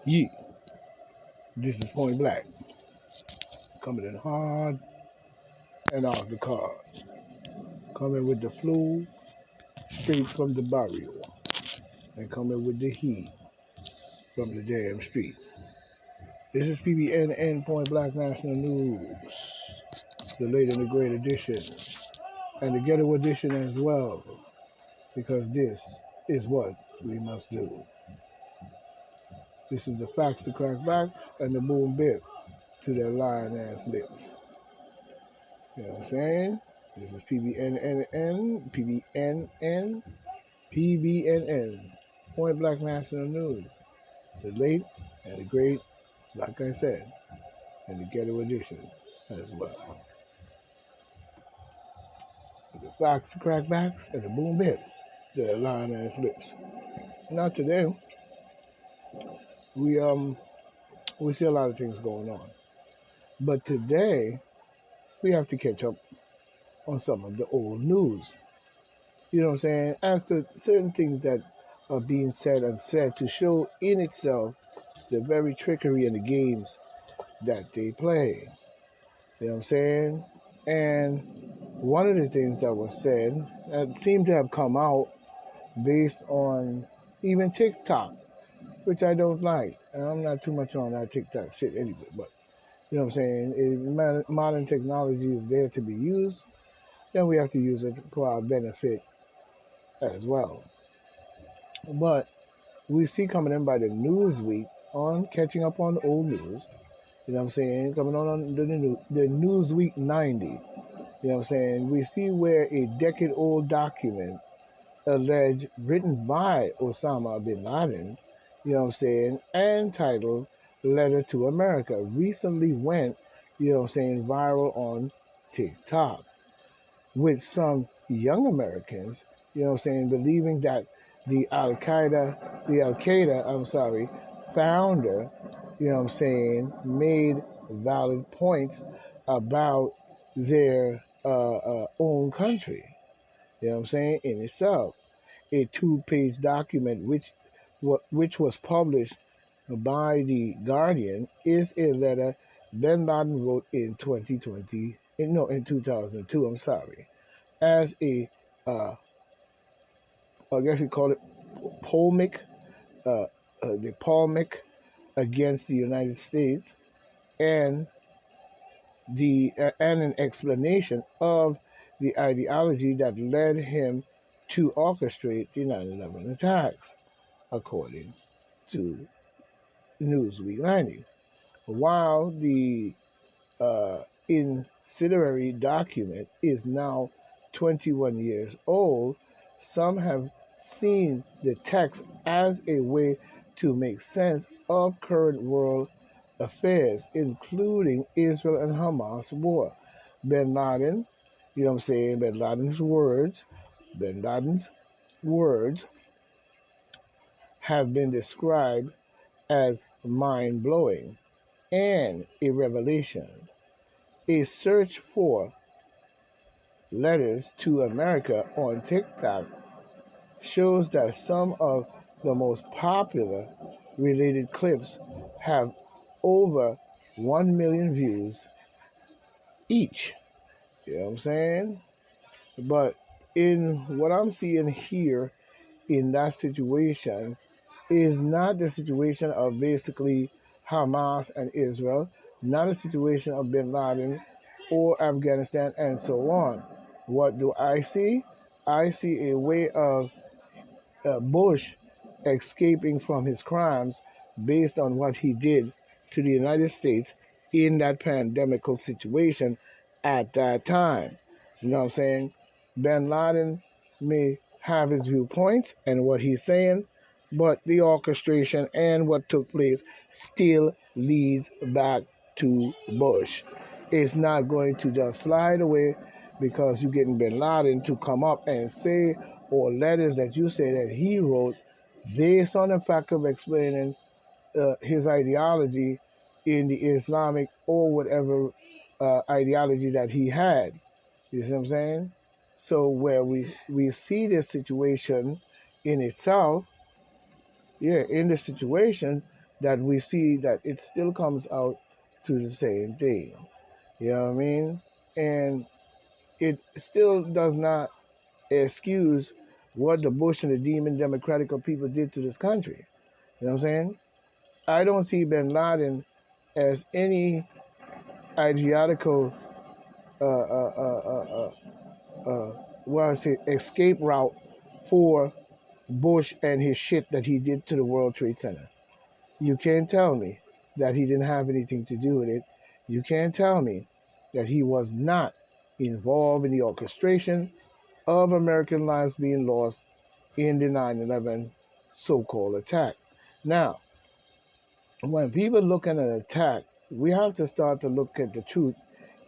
Yeah, this is Point Black, coming in hard and off the card. Coming with the flow straight from the barrio, and coming with the heat from the damn street. This is PBNN Point Black National News, the late and the great edition, and the ghetto edition as well, because this is what we must do. This is the facts to crack backs and the boom bip to their lying ass lips. You know what I'm saying? This is PBNN, Point Black National News, the late and the great, like I said, and the ghetto edition as well. The facts, the crackbacks, and the boom bip, the line ass lips. Now today, we we see a lot of things going on, but today we have to catch up on some of the old news. You know what I'm saying? As to certain things that are being said and said to show in itself the very trickery in the games that they play. You know what I'm saying? And one of the things that was said that seemed to have come out based on even TikTok, which I don't like. And I'm not too much on that TikTok shit anyway, but you know what I'm saying? If modern technology is there to be used, then we have to use it for our benefit as well. But we see coming in by the Newsweek on catching up on old news. You know what I'm saying? Coming on the Newsweek 90. You know what I'm saying? We see where a decade old document alleged written by Osama bin Laden, you know what I'm saying, and titled Letter to America recently went, you know what I'm saying, viral on TikTok with some young Americans, you know what I'm saying, believing that the Al Qaeda founder, you know what I'm saying, made valid points about their own country, you know what I'm saying, in itself. A two-page document which was published by the Guardian is a letter bin Laden wrote in 2020, no, in 2002. I'm sorry, as a I guess you call it polemic, the polemic against the United States, and and an explanation of the ideology that led him to orchestrate the 9/11 attacks, according to Newsweek 90. While the incendiary document is now 21 years old, some have seen the text as a way to make sense of current world affairs, including Israel and Hamas war. Bin Laden, you know what I'm saying, Bin Laden's words have been described as mind blowing and a revelation. A search for letters to America on TikTok shows that some of the most popular related clips have over 1 million views each. You know what I'm saying? But in what I'm seeing here in that situation is not the situation of basically Hamas and Israel, not a situation of bin Laden or Afghanistan and so on. What do I see? I see a way of Bush escaping from his crimes based on what he did to the United States in that pandemical situation at that time. You know what I'm saying? Bin Laden may have his viewpoints and what he's saying, but the orchestration and what took place still leads back to Bush. It's not going to just slide away because you're getting Bin Laden to come up and say, or letters that you say that he wrote based on the fact of explaining his ideology in the Islamic or whatever ideology that he had. You see what I'm saying? So where we see this situation in itself, yeah, in this situation, that we see that it still comes out to the same thing. You know what I mean? And it still does not excuse what the Bush and the Demon Democratic people did to this country. You know what I'm saying? I don't see bin Laden as any ideological, uh, uh, uh, well, I say, escape route for Bush and his shit that he did to the World Trade Center. You can't tell me that he didn't have anything to do with it. You can't tell me that he was not involved in the orchestration of American lives being lost in the 9/11 so-called attack. Now, when people look at an attack, we have to start to look at the truth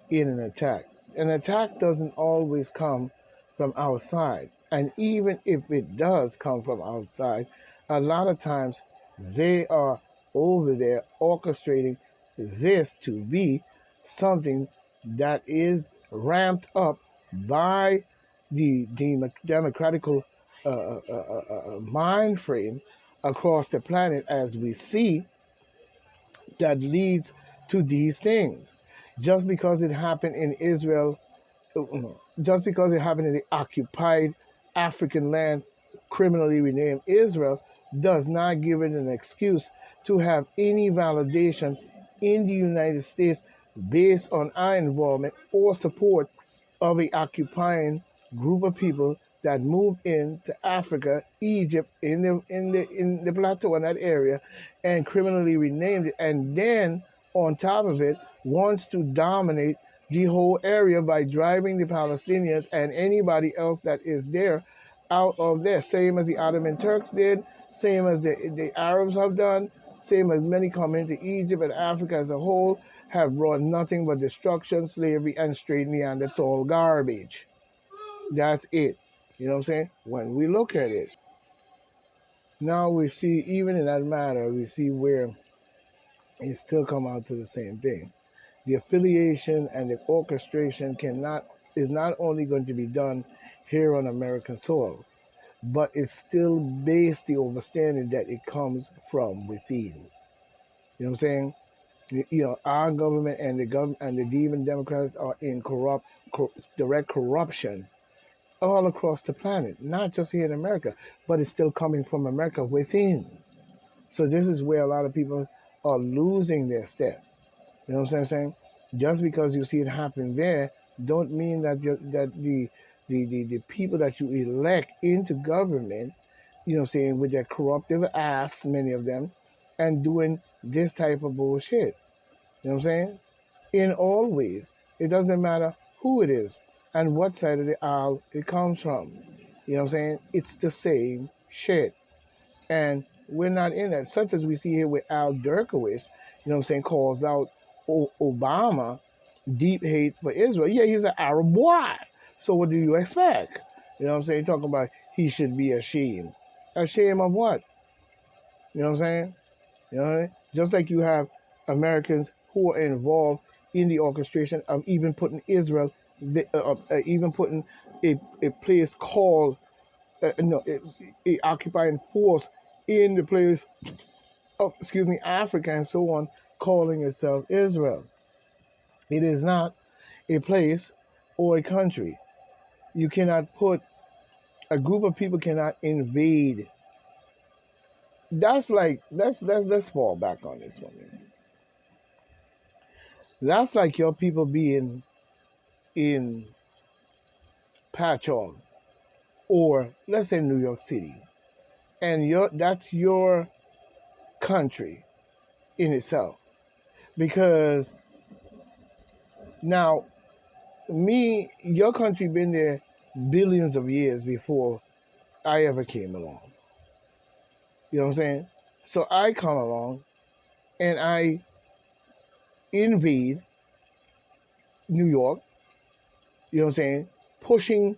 in an attack. An attack doesn't always come from outside. And even if it does come from outside, a lot of times they are over there orchestrating this to be something that is ramped up by the democratical mind frame across the planet, as we see, that leads to these things. Just because it happened in Israel, just because it happened in the occupied African land, criminally renamed Israel, does not give it an excuse to have any validation in the United States based on our involvement or support of a occupying group of people that moved into Africa, Egypt, in the plateau in that area, and criminally renamed it, and then on top of it wants to dominate the whole area by driving the Palestinians and anybody else that is there out of there, same as the Ottoman Turks did, same as the Arabs have done, same as many come into Egypt and Africa as a whole, have brought nothing but destruction, slavery, and straight Neanderthal garbage. That's it. You know what I'm saying? When we look at it, now we see, even in that matter, we see where it still come out to the same thing. The affiliation and the orchestration is not only going to be done here on American soil, but it's still based the understanding that it comes from within. You know what I'm saying? Our government and the government and the demon Democrats are in direct corruption all across the planet, not just here in America, but it's still coming from America within. So this is where a lot of people are losing their step. You know what I'm saying? Just because you see it happen there, don't mean that the people that you elect into government, you know what I'm saying, with their corruptive ass, many of them, and doing this type of bullshit. You know what I'm saying? In all ways. It doesn't matter who it is and what side of the aisle it comes from. You know what I'm saying? It's the same shit. And we're not in that. Such as we see here with Al Dershowitz, you know what I'm saying, calls out Obama deep hate for Israel. Yeah, he's an Arab boy. So what do you expect? You know what I'm saying? Talking about he should be ashamed. Ashamed of what? You know what I'm saying? You know what I mean? Just like you have Americans who are involved in the orchestration of even putting Israel, even putting a place called, a occupying force in the place of, Africa and so on, calling itself Israel. It is not a place or a country. You cannot put, a group of people cannot invade. That's like, let's fall back on this one. That's like your people being in Patchogue, or let's say New York City, and that's your country in itself. Because now, your country been there billions of years before I ever came along. You know what I'm saying? So I come along and I invade New York, you know what I'm saying, pushing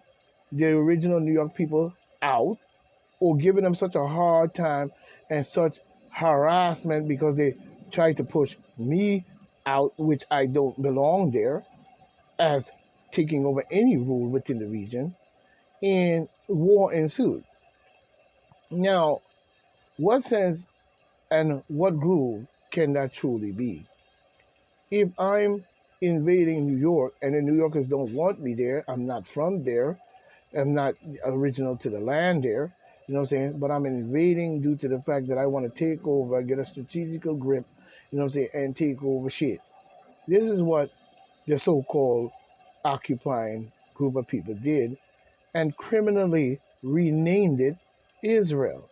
the original New York people out, or giving them such a hard time and such harassment because they tried to push me out, which I don't belong there, as taking over any rule within the region, and war ensued. Now, what sense And what groove can that truly be? If I'm invading New York and the New Yorkers don't want me there, I'm not from there, I'm not original to the land there, you know what I'm saying? But I'm invading due to the fact that I want to take over, get a strategical grip, you know what I'm saying, and take over shit. This is what the so called occupying group of people did and criminally renamed it Israel.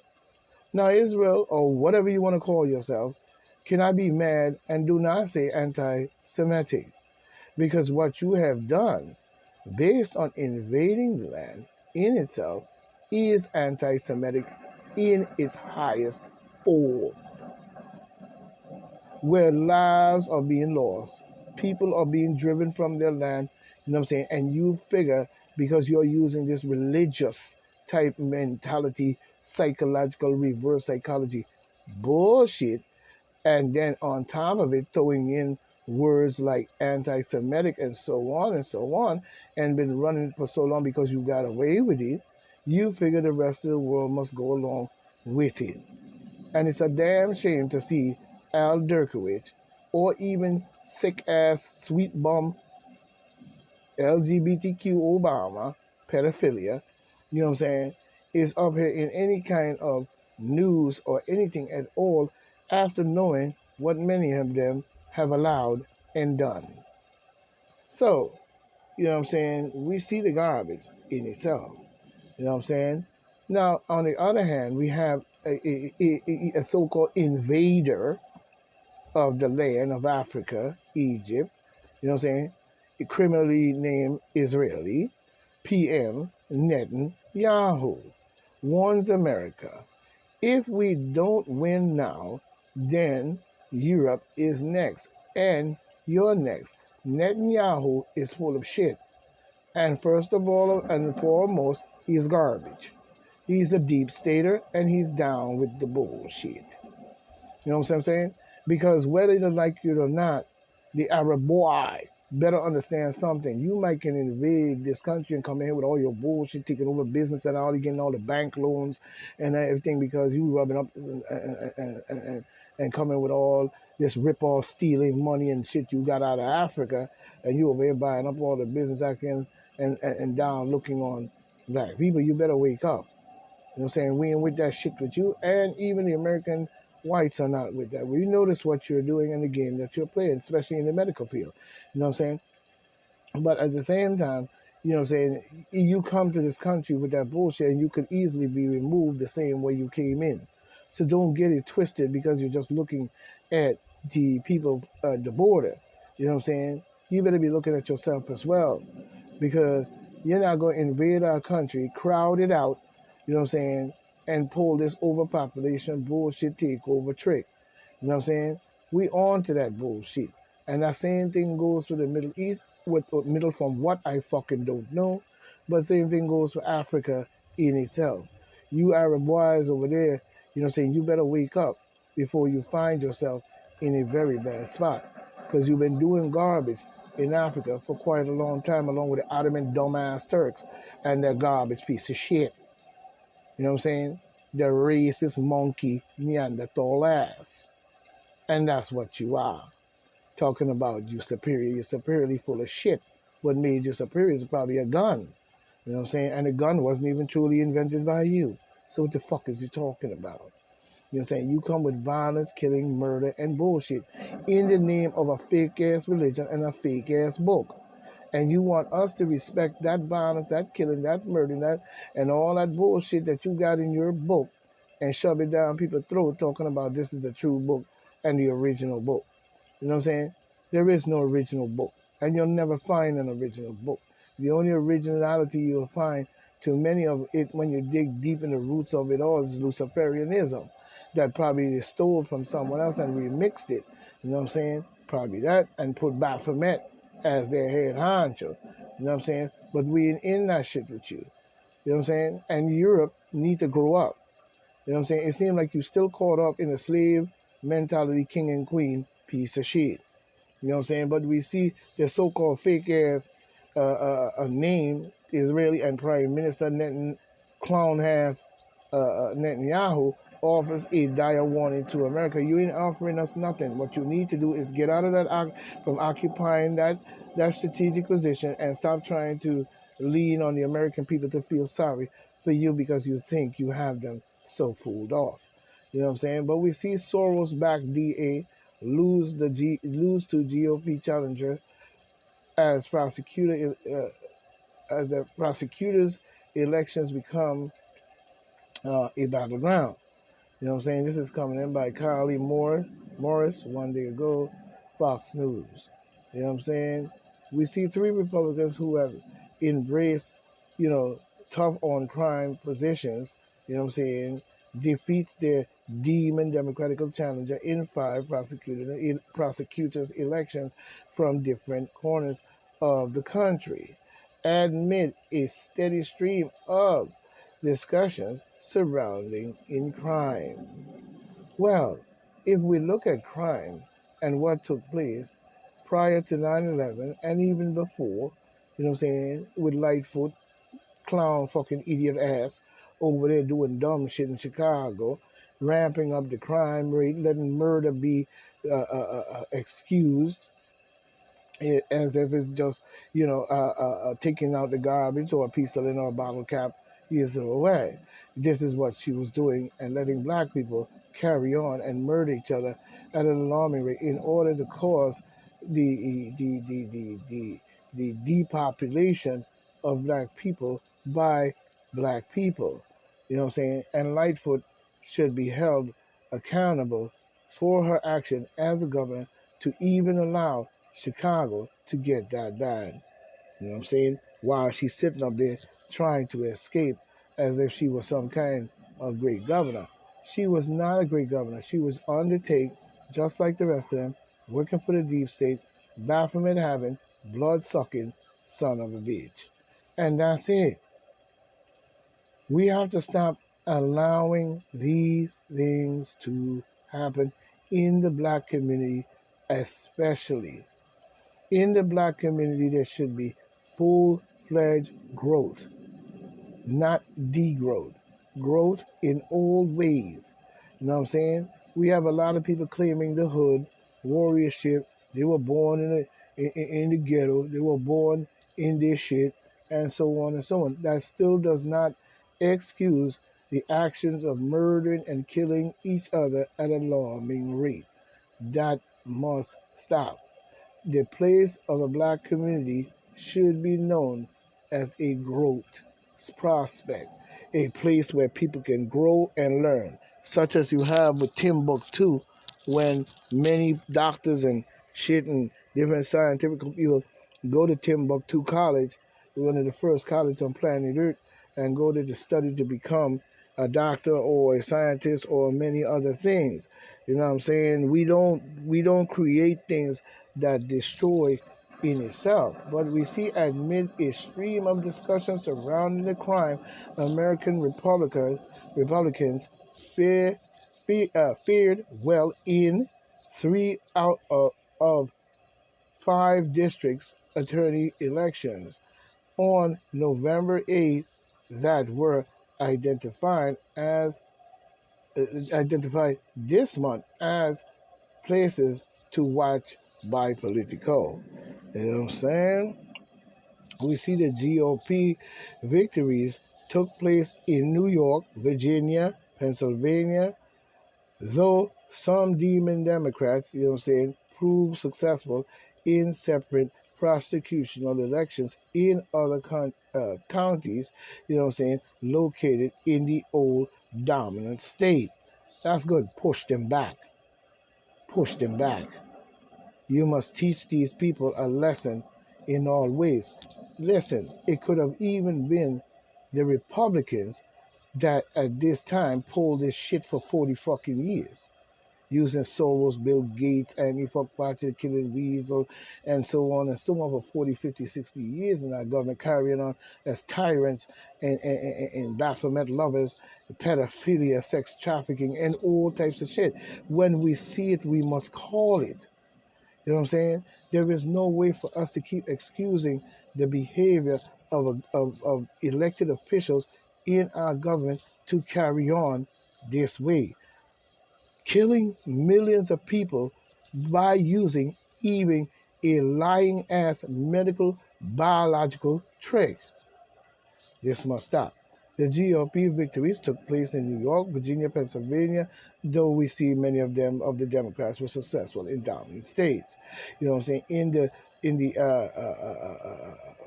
Now, Israel, or whatever you want to call yourself, cannot be mad and do not say anti Semitic because what you have done based on invading the land in itself is anti Semitic in its highest form, where lives are being lost, people are being driven from their land, you know what I'm saying? And you figure because you're using this religious type mentality, psychological reverse psychology bullshit, and then on top of it, throwing in words like anti Semitic and so on, and been running it for so long because you got away with it, you figure the rest of the world must go along with it. And it's a damn shame to see Al Derkowitz or even sick ass sweet bum LGBTQ Obama pedophilia, you know what I'm saying, is up here in any kind of news or anything at all after knowing what many of them have allowed and done. So, you know what I'm saying, we see the garbage in itself. You know what I'm saying? Now, on the other hand, we have a so called invader of the land of Africa, Egypt, you know what I'm saying? Criminally named Israeli, PM Netanyahu warns America if we don't win now, then Europe is next and you're next. Netanyahu is full of shit. And first of all and foremost, he's garbage. He's a deep stater and he's down with the bullshit. You know what I'm saying? Because whether they like it or not, the Arab boy better understand something. You might can invade this country and come in here with all your bullshit, taking over business and all, you getting all the bank loans and everything because you rubbing up and coming with all this rip-off stealing money and shit you got out of Africa, and you over here buying up all the business I can and down looking on black people. You better wake up. You know what I'm saying? We ain't with that shit with you, and even the American whites are not with that. We notice what you're doing in the game that you're playing, especially in the medical field. You know what I'm saying? But at the same time, you know what I'm saying, you come to this country with that bullshit and you could easily be removed the same way you came in. So don't get it twisted because you're just looking at the people at the border. You know what I'm saying? You better be looking at yourself as well because you're not going to invade our country, crowd it out, you know what I'm saying, and pull this overpopulation bullshit takeover trick. You know what I'm saying? We on to that bullshit. And that same thing goes for the Middle East, with middle from what I fucking don't know. But same thing goes for Africa in itself. You Arab boys over there, you know what I'm saying, you better wake up before you find yourself in a very bad spot. Because you've been doing garbage in Africa for quite a long time, along with the Ottoman dumbass Turks and their garbage piece of shit. You know what I'm saying? The racist monkey Neanderthal ass. And that's what you are. Talking about you superior, you're superiorly full of shit. What made you superior is probably a gun. You know what I'm saying? And the gun wasn't even truly invented by you. So what the fuck is you talking about? You know what I'm saying? You come with violence, killing, murder, and bullshit in the name of a fake ass religion and a fake ass book. And you want us to respect that violence, that killing, that murdering, that and all that bullshit that you got in your book and shove it down people's throat talking about this is the true book and the original book. You know what I'm saying? There is no original book. And you'll never find an original book. The only originality you'll find to many of it when you dig deep in the roots of it all is Luciferianism. That probably they stole from someone else and remixed it. You know what I'm saying? Probably that and put Baphomet as their head honcho. You know what I'm saying? But we ain't in that shit with you. You know what I'm saying? And Europe need to grow up. You know what I'm saying? It seems like you still caught up in the slave mentality, king and queen piece of shit. You know what I'm saying? But we see the so-called fake ass name Israeli and Prime Minister clown ass Netanyahu offers a dire warning to America. You ain't offering us nothing. What you need to do is get out of that from occupying that strategic position and stop trying to lean on the American people to feel sorry for you because you think you have them so fooled off. You know what I'm saying? But we see Soros-backed DA lose to GOP challenger as as the prosecutors' elections become a battleground. You know what I'm saying? This is coming in by Kylie Morris one day ago, Fox News. You know what I'm saying? We see three Republicans who have embraced, you know, tough on crime positions, you know what I'm saying, defeats their demon Democratic challenger in five prosecutors elections from different corners of the country. Amid a steady stream of discussions surrounding in crime. Well, if we look at crime and what took place prior to 9/11 and even before, you know what I'm saying, with Lightfoot, clown fucking idiot ass over there doing dumb shit in Chicago, ramping up the crime rate, letting murder be excused, as if it's just, taking out the garbage or a piece of lint or a bottle cap years away. This is what she was doing and letting black people carry on and murder each other at an alarming rate in order to cause the the the the the, the depopulation of black people by black people. You know what I'm saying? And Lightfoot should be held accountable for her action as a governor to even allow Chicago to get that bad. You know what I'm saying? While she's sitting up there trying to escape as if she was some kind of great governor. She was not a great governor. She was on the take, just like the rest of them, working for the deep state, Baphomet having, blood sucking son of a bitch. And that's it. We have to stop allowing these things to happen in the black community, especially. In the black community, there should be full fledged growth, not degrowth. Growth in all ways. You know what I'm saying? We have a lot of people claiming the hood, warriorship. They were born in the ghetto. They were born in this shit, and so on and so on. That still does not excuse the actions of murdering and killing each other at an alarming rate. That must stop. The place of a black community should be known as a growth prospect, a place where people can grow and learn, such as you have with Timbuktu, when many doctors and shit and different scientific people go to Timbuktu College, one of the first colleges on planet Earth, and go there to study to become a doctor or a scientist or many other things. You know what I'm saying? We don't create things that destroy in itself. But we see amid a stream of discussion surrounding the crime, Republicans fear, feared well in three out of five districts attorney elections on November 8th that were identified as identified this month as places to watch by Politico. You know what I'm saying? We see the GOP victories took place in New York, Virginia, Pennsylvania, though some demon Democrats, you know what I'm saying, proved successful in separate prosecutional elections in other counties, you know what I'm saying, located in the old dominant state. That's good. Push them back. Push them back. You must teach these people a lesson in all ways. Listen, it could have even been the Republicans that at this time pulled this shit for 40 fucking years. Using Soros, Bill Gates, Annie Fuckbotcher, Killing Weasel, and so on and so on for 40, 50, 60 years in our government, carrying on as tyrants and Baphomet lovers, pedophilia, sex trafficking, and all types of shit. When we see it, we must call it. You know what I'm saying? There is no way for us to keep excusing the behavior of elected officials in our government to carry on this way, killing millions of people by using even a lying ass medical biological trick. This must stop. The GOP victories took place in New York, Virginia, Pennsylvania, though we see many of them of the Democrats were successful in dominant states. You know what I'm saying? In the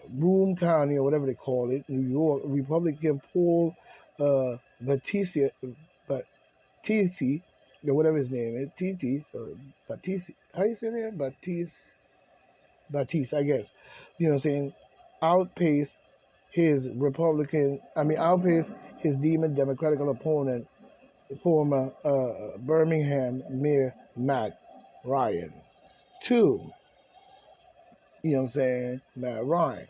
Broome County or whatever they call it, New York, Republican Paul Batista, Batisi, or whatever his name is, Titis or Batisi. How you say that? Batiste, I guess. You know what I'm saying? Outpaced outpaced his demon Democratic opponent, former Birmingham Mayor Matt Ryan. Two, you know what I'm saying? Matt Ryan.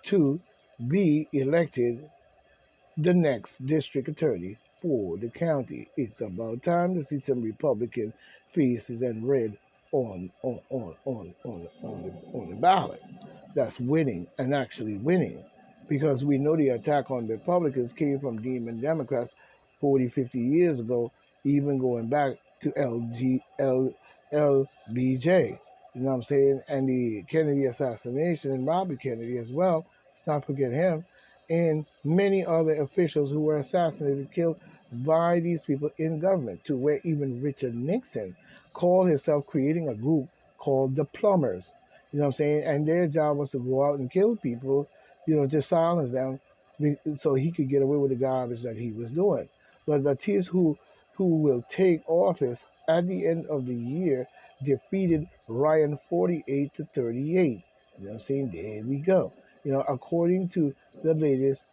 To be elected the next district attorney for the county. It's about time to see some Republican faces and red on the ballot. That's winning and actually winning. Because we know the attack on Republicans came from demon Democrats 40, 50 years ago, even going back to LBJ. You know what I'm saying? And the Kennedy assassination and Robert Kennedy as well. Let's not forget him. And many other officials who were assassinated, killed by these people in government, to where even Richard Nixon called himself creating a group called the Plumbers. You know what I'm saying? And their job was to go out and kill people, to silence them so he could get away with the garbage that he was doing. But Batiste, who will take office at the end of the year, defeated Ryan 48 to 38. You know what I'm saying? There we go. According to the latest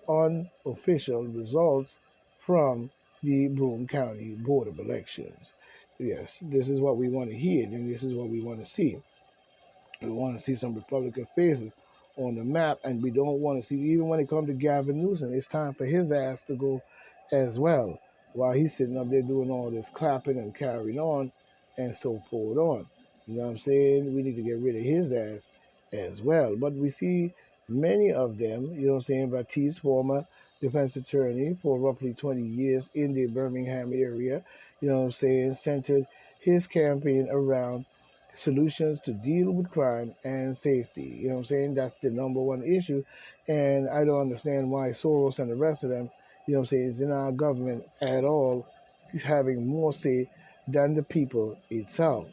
unofficial results from the Broome County Board of Elections. Yes, this is what we want to hear, and this is what we want to see. We want to see some Republican faces on the map, and we don't want to see, even when it comes to Gavin Newsom, it's time for his ass to go as well, while he's sitting up there doing all this clapping and carrying on and so forth on. You know what I'm saying? We need to get rid of his ass as well. But we see many of them, you know what I'm saying, Batiste, former defense attorney for roughly 20 years in the Birmingham area, you know what I'm saying, centered his campaign around solutions to deal with crime and safety. You know what I'm saying? That's the number one issue. And I don't understand why Soros and the rest of them, you know what I'm saying, is in our government at all, he's having more say than the people itself,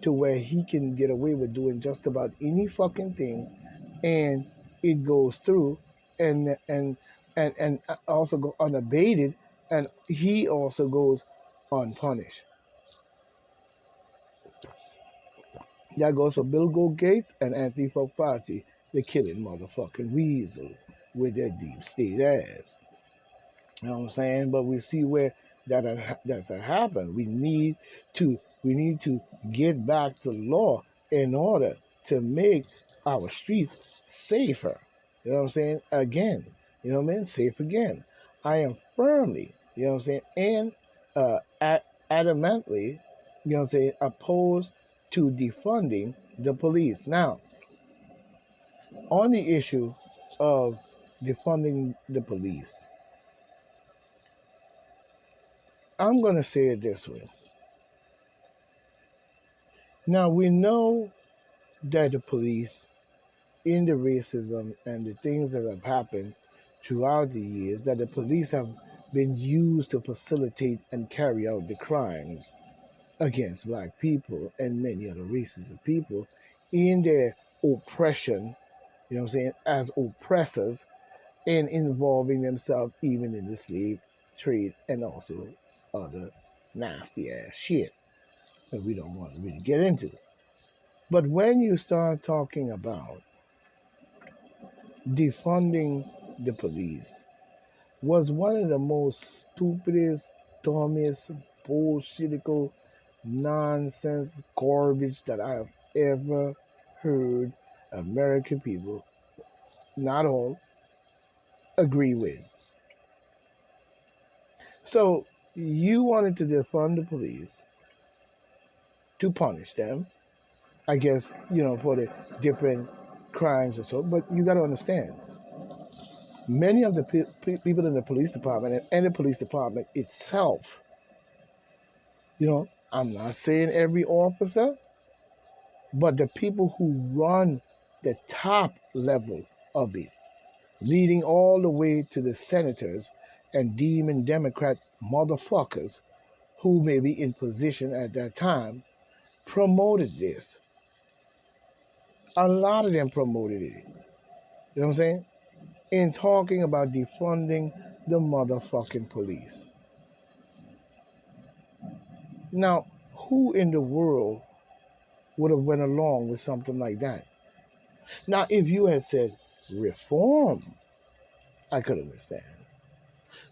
to where he can get away with doing just about any fucking thing and it goes through and also go unabated, and he also goes unpunished. That goes for Bill Gates and Anthony Fauci, the killing motherfucking weasel with their deep state ass. You know what I'm saying? But we see where that's happened. We need to get back to law in order to make our streets safer. You know what I'm saying? Again, you know what I mean? Safe again. I am firmly, you know what I'm saying, and adamantly, you know what I'm saying, opposed to defunding the police. Now, on the issue of defunding the police, I'm going to say it this way. Now, we know that the police, in the racism and the things that have happened throughout the years, that the police have been used to facilitate and carry out the crimes against black people and many other races of people in their oppression, you know what I'm saying, as oppressors, and involving themselves even in the slave trade and also other nasty ass shit that we don't want to really get into. But when you start talking about defunding the police, was one of the most stupidest, dumbest, bullshitical, nonsense garbage that I have ever heard American people, not all, agree with. So you wanted to defund the police to punish them, I guess, for the different crimes and so. But you got to understand, Many of the people in the police department and the police department itself, I'm not saying every officer, but the people who run the top level of it, leading all the way to the senators and demon Democrat motherfuckers who may be in position at that time, promoted this. A lot of them promoted it. You know what I'm saying? In talking about defunding the motherfucking police. Now, who in the world would have went along with something like that? Now, if you had said reform, I could understand.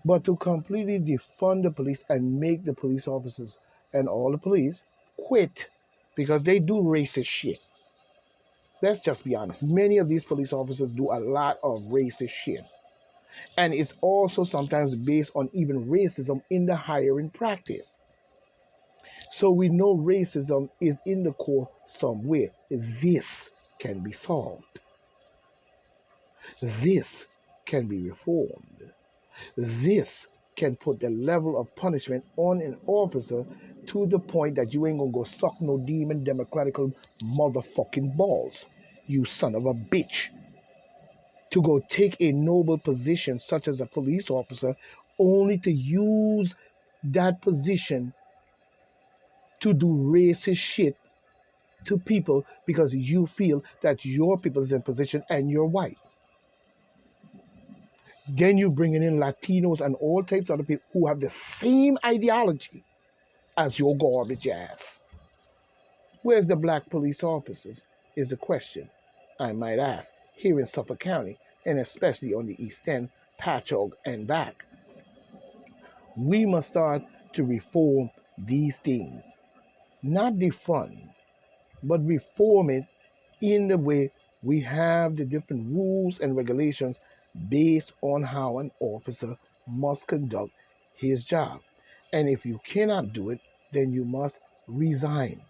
But to completely defund the police and make the police officers and all the police quit because they do racist shit. Let's just be honest. Many of these police officers do a lot of racist shit. And it's also sometimes based on even racism in the hiring practice. So we know racism is in the core somewhere. This can be solved. This can be reformed. This can put the level of punishment on an officer to the point that you ain't gonna go suck no demon democratical motherfucking balls, you son of a bitch. To go take a noble position such as a police officer only to use that position to do racist shit to people because you feel that your people is in position and you're white. Then you bringing in Latinos and all types of other people who have the same ideology as your garbage ass. Where's the black police officers is the question I might ask here in Suffolk County and especially on the East End, Patchogue and back. We must start to reform these things. Not defund, but reform it in the way we have the different rules and regulations based on how an officer must conduct his job. And if you cannot do it, then you must resign.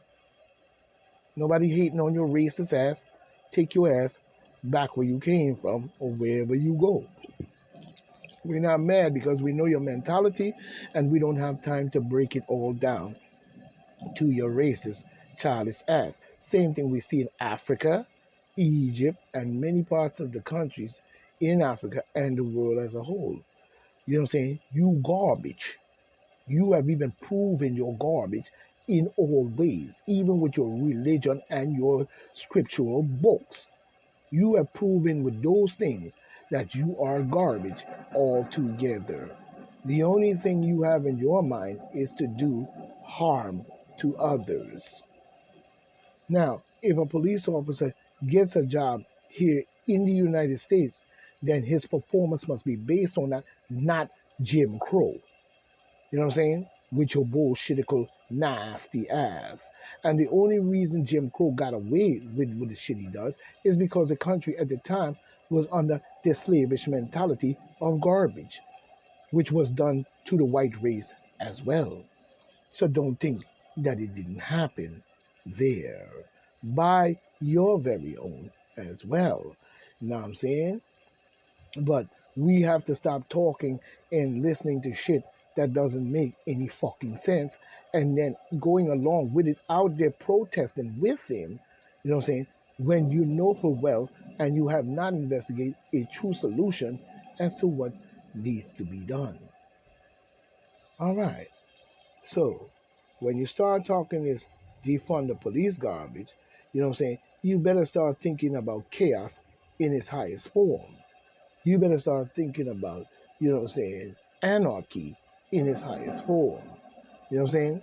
Nobody hating on your racist ass. Take your ass back where you came from or wherever you go. We're not mad because we know your mentality and we don't have time to break it all down to your racist, childish ass. Same thing we see in Africa, Egypt, and many parts of the countries in Africa and the world as a whole. You know what I'm saying? You garbage. You have even proven your garbage in all ways, even with your religion and your scriptural books. You have proven with those things that you are garbage altogether. The only thing you have in your mind is to do harm to others. Now, if a police officer gets a job here in the United States, then his performance must be based on that, not Jim Crow. You know what I'm saying? With your bullshitical nasty ass. And the only reason Jim Crow got away with the shit he does is because the country at the time was under the slavish mentality of garbage, which was done to the white race as well. So don't think that it didn't happen there by your very own as well. You know what I'm saying? But we have to stop talking and listening to shit that doesn't make any fucking sense and then going along with it out there protesting with him, you know what I'm saying, when you know full well and you have not investigated a true solution as to what needs to be done. All right. So when you start talking this defund the police garbage, you know what I'm saying, you better start thinking about chaos in its highest form. You better start thinking about, you know what I'm saying, anarchy in its highest form. You know what I'm saying?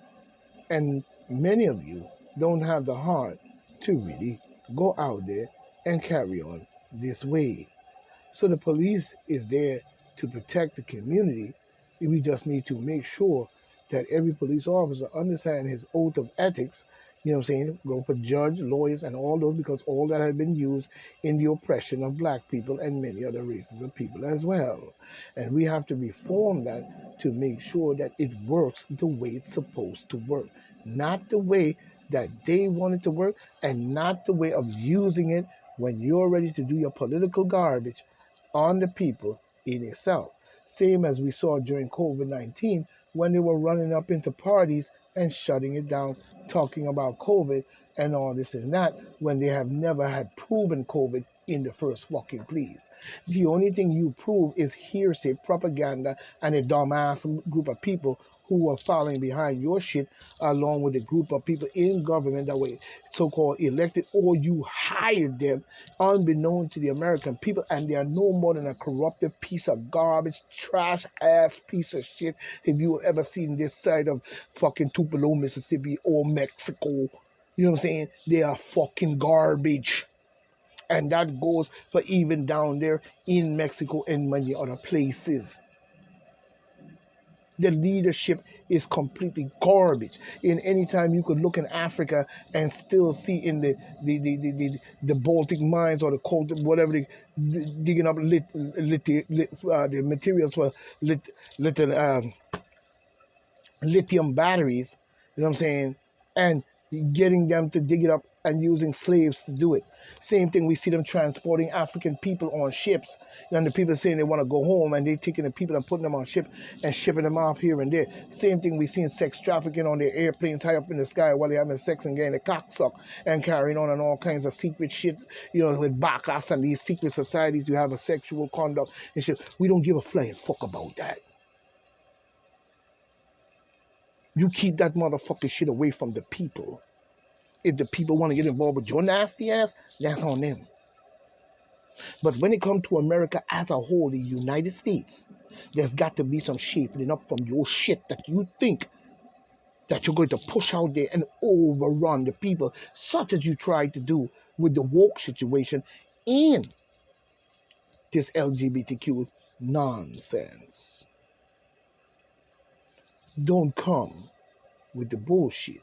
And many of you don't have the heart to really go out there and carry on this way. So the police is there to protect the community. We just need to make sure that every police officer understands his oath of ethics. You know what I'm saying? Go for judge, lawyers, and all those because all that has been used in the oppression of black people and many other races of people as well. And we have to reform that to make sure that it works the way it's supposed to work. Not the way that they want it to work and not the way of using it when you're ready to do your political garbage on the people in itself. Same as we saw during COVID-19 when they were running up into parties and shutting it down, talking about COVID and all this and that, when they have never had proven COVID in the first fucking place. The only thing you prove is hearsay, propaganda, and a dumbass group of people who were following behind your shit, along with a group of people in government that were so-called elected, or you hired them unbeknown to the American people, and they are no more than a corrupted piece of garbage, trash ass piece of shit. If you ever seen this side of fucking Tupelo, Mississippi, or Mexico, you know what I'm saying? They are fucking garbage. And that goes for even down there in Mexico and many other places. The leadership is completely garbage. In any time you could look in Africa and still see in the Baltic mines or the coal, whatever digging up the materials for lit, little lithium batteries, you know what I'm saying, and getting them to dig it up and using slaves to do it. Same thing, we see them transporting African people on ships, and the people saying they want to go home, and they taking the people and putting them on ship and shipping them off here and there. Same thing, we seen sex trafficking on their airplanes high up in the sky while they're having sex and getting the cock sucked and carrying on and all kinds of secret shit, you know, with Bacchus and these secret societies. You have a sexual conduct and shit. We don't give a flying fuck about that. You keep that motherfucking shit away from the people. If the people want to get involved with your nasty ass, that's on them. But when it comes to America as a whole, the United States, there's got to be some shaping up from your shit that you think that you're going to push out there and overrun the people, such as you tried to do with the woke situation and this LGBTQ nonsense. Don't come with the bullshit.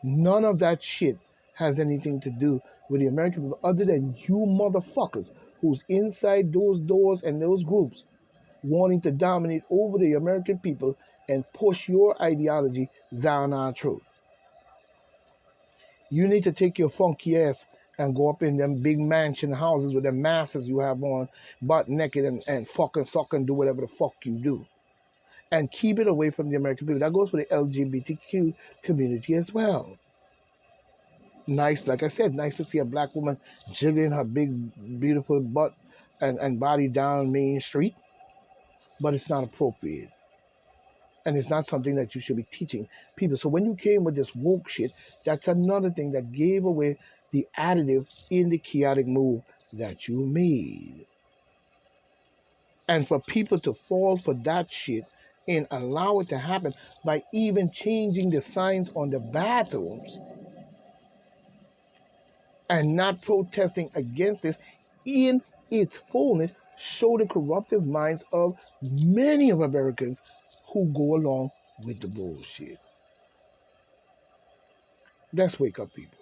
None of that shit has anything to do with the American people other than you motherfuckers who's inside those doors and those groups wanting to dominate over the American people and push your ideology down our throat. You need to take your funky ass and go up in them big mansion houses with the masses you have on, butt naked and fucking suck and do whatever the fuck you do. And keep it away from the American people. That goes for the LGBTQ community as well. Nice, like I said, nice to see a black woman jiggling her big, beautiful butt and body down Main Street, but it's not appropriate. And it's not something that you should be teaching people. So when you came with this woke shit, that's another thing that gave away the additive in the chaotic move that you made. And for people to fall for that shit and allow it to happen by even changing the signs on the bathrooms and not protesting against this in its fullness, show the corruptive minds of many of Americans who go along with the bullshit. Let's wake up, people.